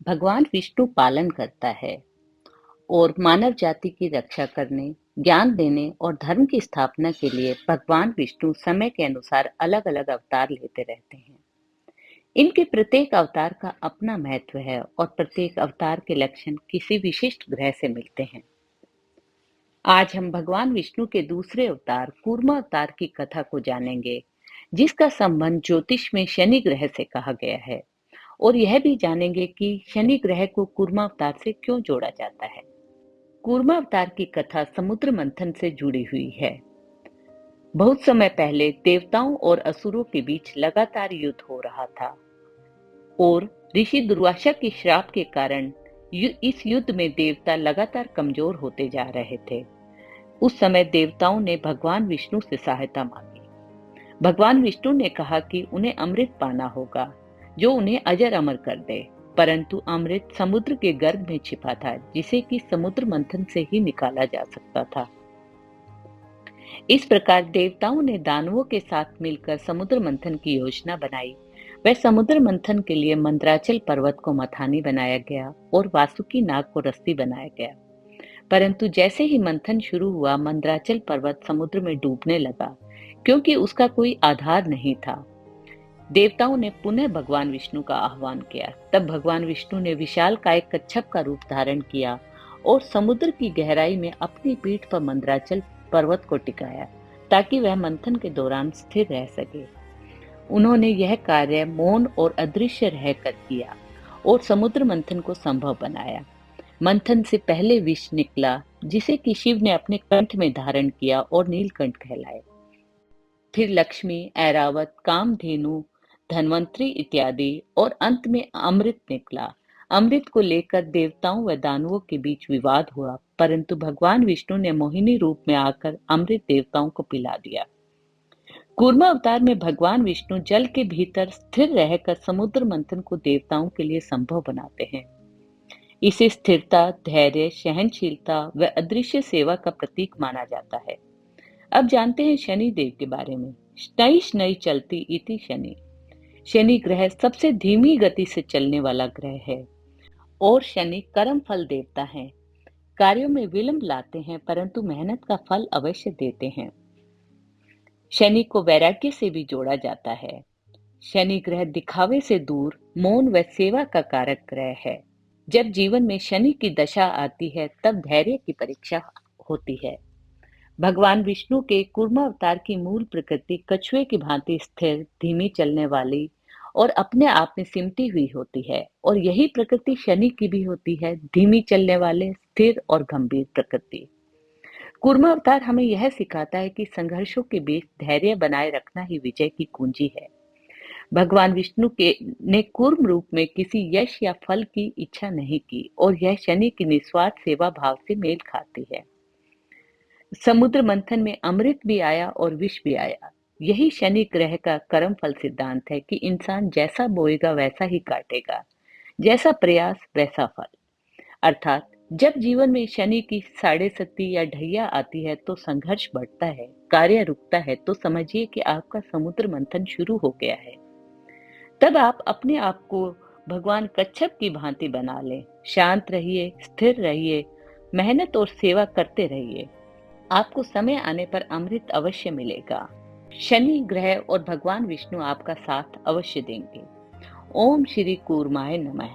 भगवान विष्णु पालन करता है और मानव जाति की रक्षा करने, ज्ञान देने और धर्म की स्थापना के लिए भगवान विष्णु समय के अनुसार अलग-अलग अवतार लेते रहते हैं। इनके प्रत्येक अवतार का अपना महत्व है और प्रत्येक अवतार के लक्षण किसी विशिष्ट ग्रह से मिलते हैं। आज हम भगवान विष्णु के दूसरे अवतार कूर्मा अवतार की कथा को जानेंगे, जिसका संबंध ज्योतिष में शनि ग्रह से कहा गया है। और यह भी जानेंगे कि शनि ग्रह को कूर्मा अवतार से क्यों जोड़ा जाता है। कूर्मा अवतार की कथा समुद्र मंथन से जुड़ी हुई है। बहुत समय पहले देवताओं और असुरों के बीच लगातार युद्ध हो रहा था और ऋषि दुर्वासा के श्राप के कारण इस युद्ध में देवता लगातार कमजोर होते जा रहे थे। उस समय देवताओं ने भगवान विष्णु से सहायता मांगी। भगवान विष्णु ने कहा कि उन्हें अमृत पाना होगा, जो उन्हें अजर अमर कर दे। परंतु अमृत समुद्र के गर्भ में छिपा था, जिसे कि समुद्र मंथन से ही निकाला जा सकता था। इस प्रकार देवताओं ने दानवों के साथ मिलकर समुद्र मंथन की योजना बनाई। वह समुद्र मंथन के लिए मंदराचल पर्वत को मथानी बनाया गया और वासुकी नाग को रस्सी बनाया गया। परंतु जैसे ही मंथन शुरू हुआ, मंदराचल पर्वत समुद्र में डूबने लगा, क्योंकि उसका कोई आधार नहीं था। देवताओं ने पुनः भगवान विष्णु का आह्वान किया। तब भगवान विष्णु ने विशालकाय कच्छप का रूप धारण किया और समुद्र की गहराई में अपनी पीठ पर मंदराचल पर्वत को टिकाया, ताकि वह मंथन के दौरान स्थिर रह सके। उन्होंने यह कार्य मौन और अदृश्य रहकर किया और समुद्र मंथन को संभव बनाया। मंथन से पहले विष निकला, जिसे कि शिव ने अपने कंठ में धारण किया और नीलकंठ कहलाए। फिर लक्ष्मी, ऐरावत, कामधेनु, धन्वंतरी इत्यादि और अंत में अमृत निकला। अमृत को लेकर देवताओं व दानवों के बीच विवाद हुआ, परंतु भगवान विष्णु ने मोहिनी रूप में आकर अमृत देवताओं को पिला दिया। कूर्मा अवतार में भगवान विष्णु जल के भीतर स्थिर रहकर समुद्र मंथन को देवताओं के लिए संभव बनाते हैं। इसे स्थिरता, धैर्य, सहनशीलता व अदृश्य सेवा का प्रतीक माना जाता है। अब जानते हैं शनि देव के बारे में। शनै शनै चलती इति शनि। शनि ग्रह सबसे धीमी गति से चलने वाला ग्रह है और शनि कर्म फल देवता है। कार्यों में विलंब लाते हैं, परंतु मेहनत का फल अवश्य देते हैं। शनि को वैराग्य से भी जोड़ा जाता है। शनि ग्रह दिखावे से दूर, मौन व सेवा का कारक ग्रह है। जब जीवन में शनि की दशा आती है, तब धैर्य की परीक्षा होती है। भगवान विष्णु के कूर्मा अवतार की मूल प्रकृति कछुए की भांति स्थिर, धीमी चलने वाली और अपने आप में सिमटी हुई होती है, और यही प्रकृति शनि की भी होती है, धीमी चलने वाले, स्थिर और गंभीर प्रकृति। कूर्मा अवतार हमें यह सिखाता है कि संघर्षों के बीच धैर्य बनाए रखना ही विजय की कुंजी है। भगवान विष्णु के ने कूर्म रूप में किसी यश या फल की इच्छा नहीं की, और यह शनि की निस्वार्थ सेवा भाव से मेल खाती है। समुद्र मंथन में अमृत भी आया और विष भी आया। यही शनि ग्रह का कर्म फल सिद्धांत है कि इंसान जैसा बोएगा वैसा ही काटेगा, जैसा प्रयास वैसा फल। अर्थात जब जीवन में शनि की साढ़े सती या ढैया आती है तो संघर्ष बढ़ता है, कार्य रुकता है, तो समझिए कि आपका समुद्र मंथन शुरू हो गया है। तब आप अपने आप को भगवान कच्छप की भांति बना लें। शांत रहिए, स्थिर रहिए, मेहनत और सेवा करते रहिए। आपको समय आने पर अमृत अवश्य मिलेगा। शनि ग्रह और भगवान विष्णु आपका साथ अवश्य देंगे। ओम श्री कूर्माय नमः।